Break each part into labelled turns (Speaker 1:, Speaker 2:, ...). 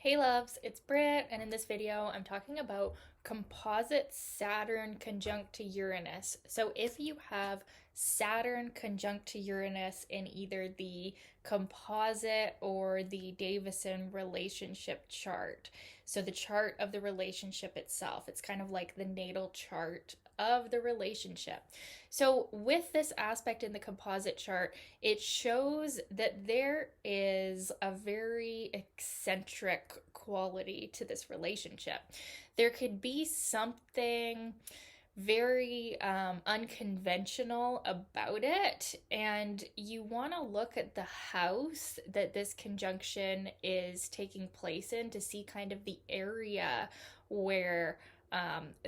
Speaker 1: Hey loves, it's Britt, and in this video I'm talking about composite Saturn conjunct to Uranus. So if you have Saturn conjunct to Uranus in either the composite or the Davison relationship chart, so the chart of the relationship itself, it's kind of like the natal chart of the relationship. So with this aspect in the composite chart, it shows that there is a very eccentric quality to this relationship. There could be something very unconventional about it, and you want to look at the house that this conjunction is taking place in to see kind of the area where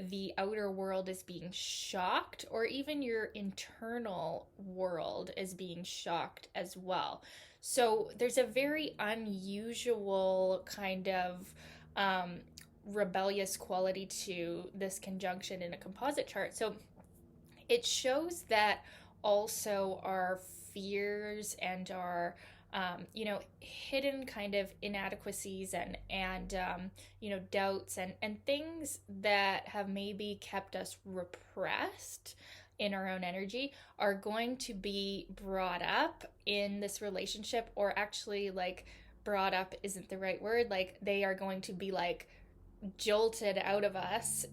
Speaker 1: the outer world is being shocked, or even your internal world is being shocked as well. So there's a very unusual kind of um, rebellious quality to this conjunction in a composite chart. So it shows that also our fears and our hidden kind of inadequacies and doubts and things that have maybe kept us repressed in our own energy are going to be brought up in this relationship, or actually, like, brought up isn't the right word. Like, they are going to be like jolted out of us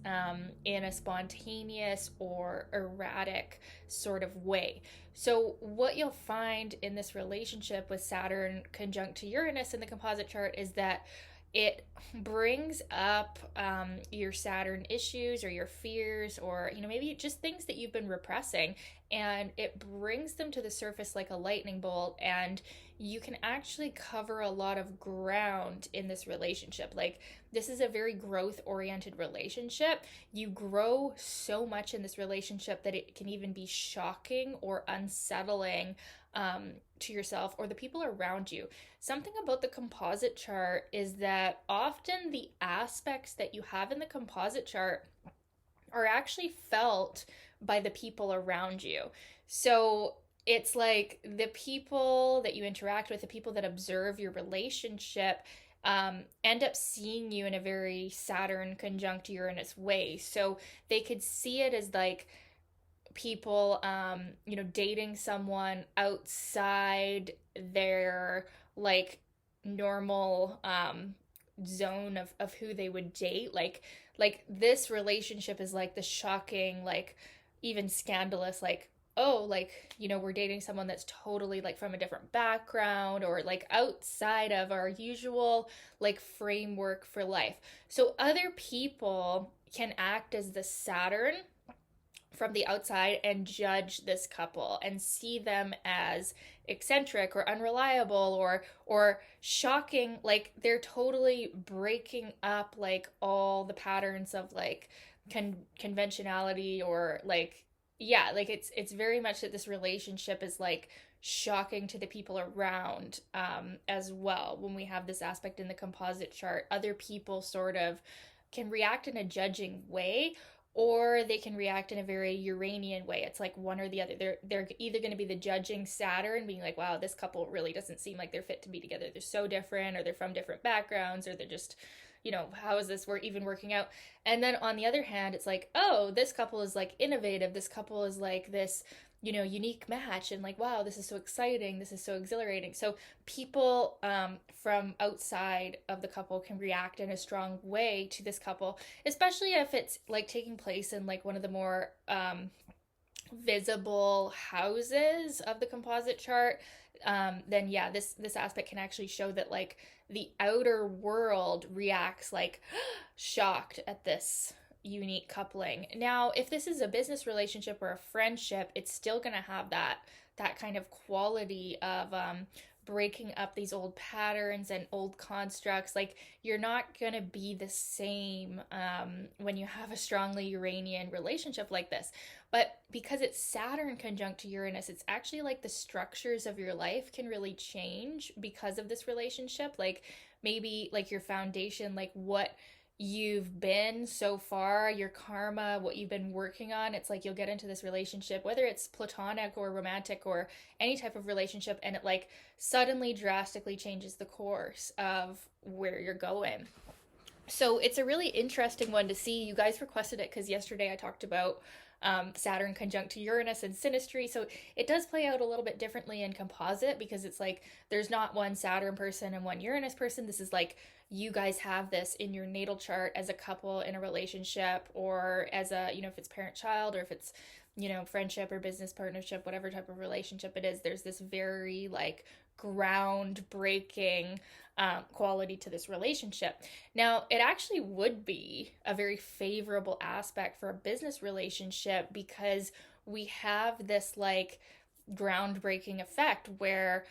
Speaker 1: in a spontaneous or erratic sort of way. So, what you'll find in this relationship with Saturn conjunct to Uranus in the composite chart is that it brings up your Saturn issues or your fears, or maybe just things that you've been repressing, and it brings them to the surface like a lightning bolt. And you can actually cover a lot of ground in this relationship. Like, this is a very growth oriented relationship. You grow so much in this relationship that it can even be shocking or unsettling to yourself or the people around you. Something about the composite chart is that often the aspects that you have in the composite chart are actually felt by the people around you. So it's like the people that you interact with, the people that observe your relationship, end up seeing you in a very Saturn conjunct Uranus way. So they could see it as like people, dating someone outside their like normal zone of who they would date. Like this relationship is like the shocking, like even scandalous, like, oh, like, we're dating someone that's totally like from a different background, or like outside of our usual like framework for life. So other people can act as the Saturn from the outside and judge this couple and see them as eccentric or unreliable or shocking. Like, they're totally breaking up like all the patterns of like conventionality, or like, yeah, like it's very much that this relationship is like shocking to the people around, as well. When we have this aspect in the composite chart, other people sort of can react in a judging way, or they can react in a very Uranian way. It's like one or the other. They're either going to be the judging Saturn, being like, wow, this couple really doesn't seem like they're fit to be together. They're so different, or they're from different backgrounds, or they're just, how is this even working out? And then on the other hand, it's like, oh, this couple is like innovative. This couple is like this, unique match, and like, wow, this is so exciting, this is so exhilarating. So people, from outside of the couple can react in a strong way to this couple, especially if it's like taking place in like one of the more visible houses of the composite chart. Then yeah, this aspect can actually show that like the outer world reacts like shocked at this unique coupling. Now, if this is a business relationship or a friendship, it's still going to have that kind of quality of breaking up these old patterns and old constructs. Like, you're not going to be the same when you have a strongly Uranian relationship like this. But because it's Saturn conjunct to Uranus, it's actually like the structures of your life can really change because of this relationship. Like, maybe like your foundation, like what you've been so far, your karma, what you've been working on. It's like you'll get into this relationship, whether it's platonic or romantic or any type of relationship, and it like suddenly drastically changes the course of where you're going. So it's a really interesting one to see. You guys requested it because yesterday I talked about Saturn conjunct to Uranus and synastry. So it does play out a little bit differently in composite because it's like there's not one Saturn person and one Uranus person. This is like you guys have this in your natal chart as a couple in a relationship, or as a, if it's parent child, or if it's, friendship or business partnership, whatever type of relationship it is. There's this very like groundbreaking quality to this relationship. Now, it actually would be a very favorable aspect for a business relationship because we have this like groundbreaking effect where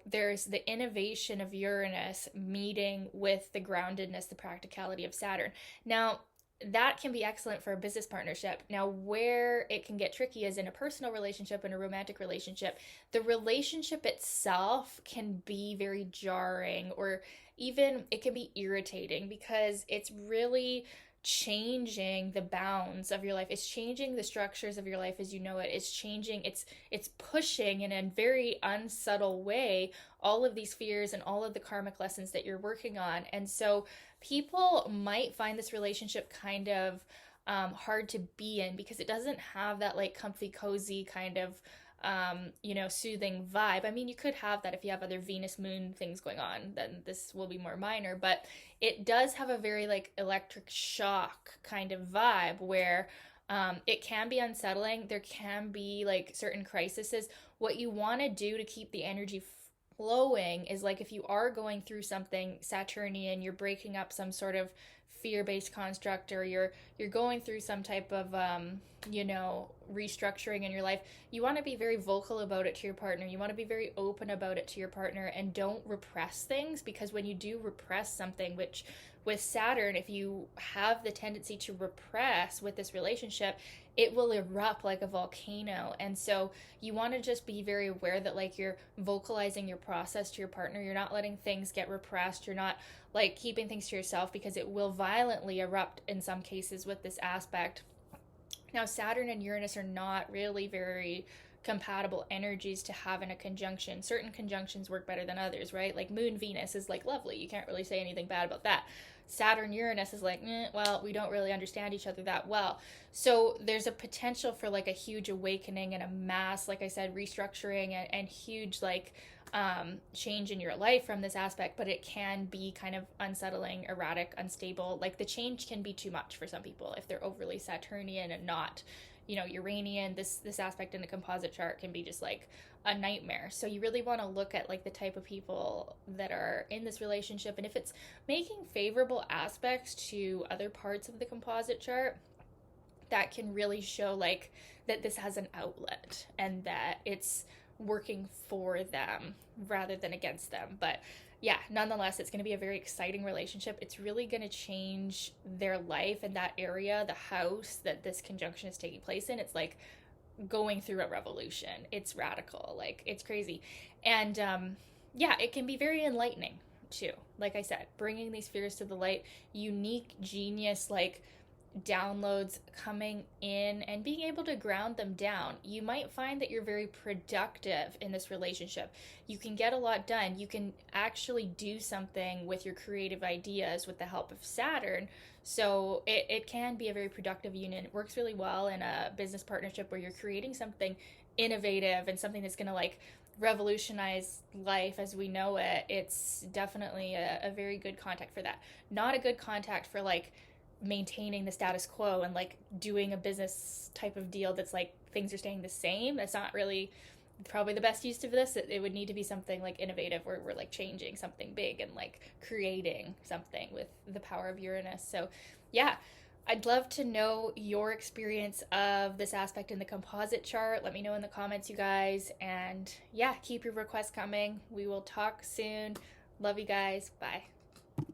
Speaker 1: there's the innovation of Uranus meeting with the groundedness, the practicality of Saturn. Now, that can be excellent for a business partnership. Now, where it can get tricky is in a personal relationship and a romantic relationship. The relationship itself can be very jarring, or even it can be irritating because it's really changing the bounds of your life. It's changing the structures of your life as you know it. It's changing, it's pushing in a very unsubtle way all of these fears and all of the karmic lessons that you're working on. And so people might find this relationship kind of hard to be in because it doesn't have that like comfy cozy kind of soothing vibe. I mean, you could have that if you have other Venus moon things going on, then this will be more minor, but it does have a very like electric shock kind of vibe where it can be unsettling. There can be like certain crises. What you want to do to keep the energy flowing is like if you are going through something Saturnian, you're breaking up some sort of fear-based construct, or you're going through some type of restructuring in your life, you want to be very vocal about it to your partner. You want to be very open about it to your partner, and don't repress things, because when you do repress something, which with Saturn, if you have the tendency to repress with this relationship, it will erupt like a volcano. And so you want to just be very aware that like you're vocalizing your process to your partner. You're not letting things get repressed. You're not like keeping things to yourself, because it will violently erupt in some cases with this aspect. Now, Saturn and Uranus are not really very compatible energies to have in a conjunction. Certain conjunctions work better than others, right? Like Moon Venus is like lovely. You can't really say anything bad about that. Saturn Uranus is like, well, we don't really understand each other that well. So there's a potential for like a huge awakening and a mass, like I said, restructuring and huge like change in your life from this aspect, but it can be kind of unsettling, erratic, unstable. Like the change can be too much for some people if they're overly Saturnian and not Uranian. This aspect in the composite chart can be just like a nightmare. So you really want to look at like the type of people that are in this relationship, and if it's making favorable aspects to other parts of the composite chart, that can really show like that this has an outlet and that it's working for them rather than against them. But yeah, nonetheless, it's going to be a very exciting relationship. It's really going to change their life in that area, the house that this conjunction is taking place in. It's like going through a revolution. It's radical, like it's crazy. And yeah, it can be very enlightening too. Like I said, bringing these fears to the light, unique, genius, like downloads coming in and being able to ground them down. You might find that you're very productive in this relationship. You can get a lot done. You can actually do something with your creative ideas with the help of Saturn. So it can be a very productive union. It works really well in a business partnership where you're creating something innovative and something that's going to like revolutionize life as we know it. It's definitely a very good contact for that. Not a good contact for like maintaining the status quo and like doing a business type of deal that's like things are staying the same. That's not really probably the best use of this. It would need to be something like innovative, where we're like changing something big and like creating something with the power of Uranus. So yeah, I'd love to know your experience of this aspect in the composite chart. Let me know in the comments, you guys. And yeah, keep your requests coming. We will talk soon. Love you guys. Bye.